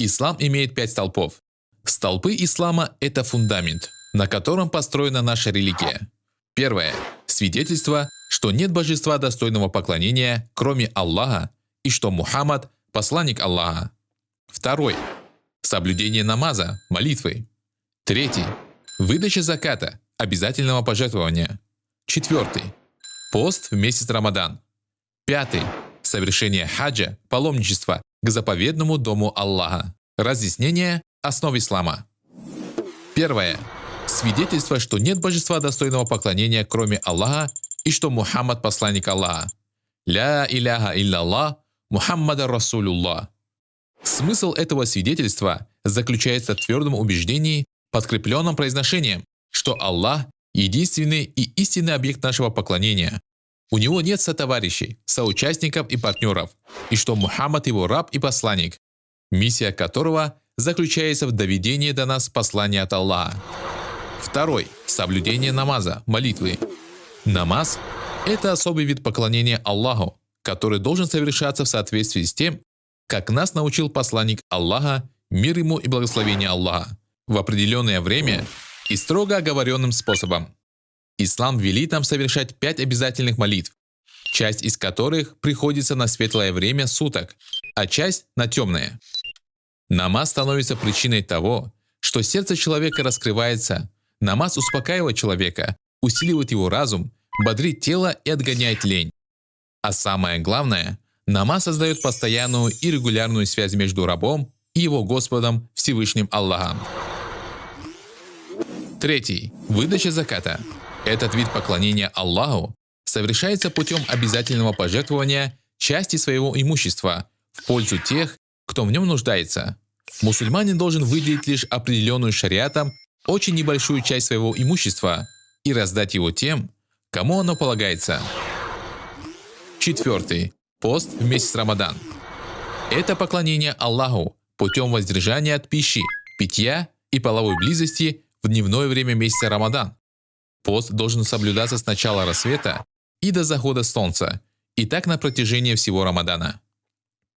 Ислам имеет 5 столпов. Столпы ислама – это фундамент, на котором построена наша религия. Первое. Свидетельство, что нет божества достойного поклонения, кроме Аллаха, и что Мухаммад – посланник Аллаха. Второй. Соблюдение намаза, молитвы. Третий. Выдача заката, обязательного пожертвования. Четвертый. Пост в месяц Рамадан. Пятый. Совершение хаджа, паломничества к заповедному дому Аллаха. Разъяснение основ ислама. Первое. Свидетельство, что нет божества достойного поклонения, кроме Аллаха, и что Мухаммад – посланник Аллаха. Ля иляха илляллах, Мухаммада Расулуллах. Смысл этого свидетельства заключается в твердом убеждении, подкрепленном произношением, что Аллах – единственный и истинный объект нашего поклонения. У него нет сотоварищей, соучастников и партнеров, и что Мухаммад – его раб и посланник, миссия которого заключается в доведении до нас послания от Аллаха. Второй. Соблюдение намаза, молитвы. Намаз – это особый вид поклонения Аллаху, который должен совершаться в соответствии с тем, как нас научил посланник Аллаха, мир ему и благословение Аллаха, в определенное время и строго оговоренным способом. Ислам велит нам совершать 5 обязательных молитв, часть из которых приходится на светлое время суток, а часть – на темное. Намаз становится причиной того, что сердце человека раскрывается. Намаз успокаивает человека, усиливает его разум, бодрит тело и отгоняет лень. А самое главное, намаз создает постоянную и регулярную связь между рабом и его Господом Всевышним Аллахом. Третий. Выдача заката. Этот вид поклонения Аллаху совершается путем обязательного пожертвования части своего имущества в пользу тех, кто в нем нуждается. Мусульманин должен выделить лишь определенную шариатом очень небольшую часть своего имущества и раздать его тем, кому оно полагается. Четвертый. Пост в месяц Рамадан. Это поклонение Аллаху путем воздержания от пищи, питья и половой близости в дневное время месяца Рамадан. Пост должен соблюдаться с начала рассвета и до захода солнца, и так на протяжении всего Рамадана.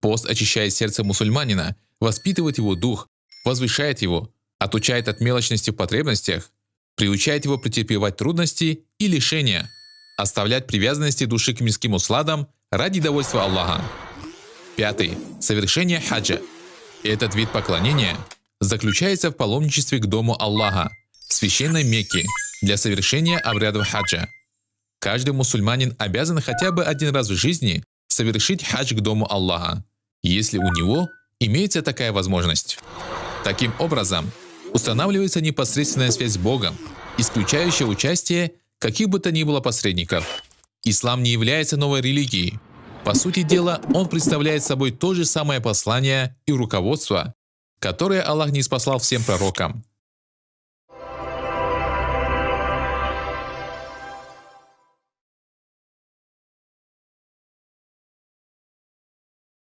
Пост очищает сердце мусульманина, воспитывает его дух, возвышает его, отучает от мелочности в потребностях, приучает его претерпевать трудности и лишения, оставлять привязанности души к мирским усладам ради довольства Аллаха. Пятый. Совершение хаджа. Этот вид поклонения заключается в паломничестве к дому Аллаха, в священной Мекке, для совершения обрядов хаджа. Каждый мусульманин обязан хотя бы один раз в жизни совершить хадж к дому Аллаха, если у него имеется такая возможность. Таким образом, устанавливается непосредственная связь с Богом, исключающая участие каких бы то ни было посредников. Ислам не является новой религией. По сути дела, он представляет собой то же самое послание и руководство, которое Аллах ниспослал всем пророкам.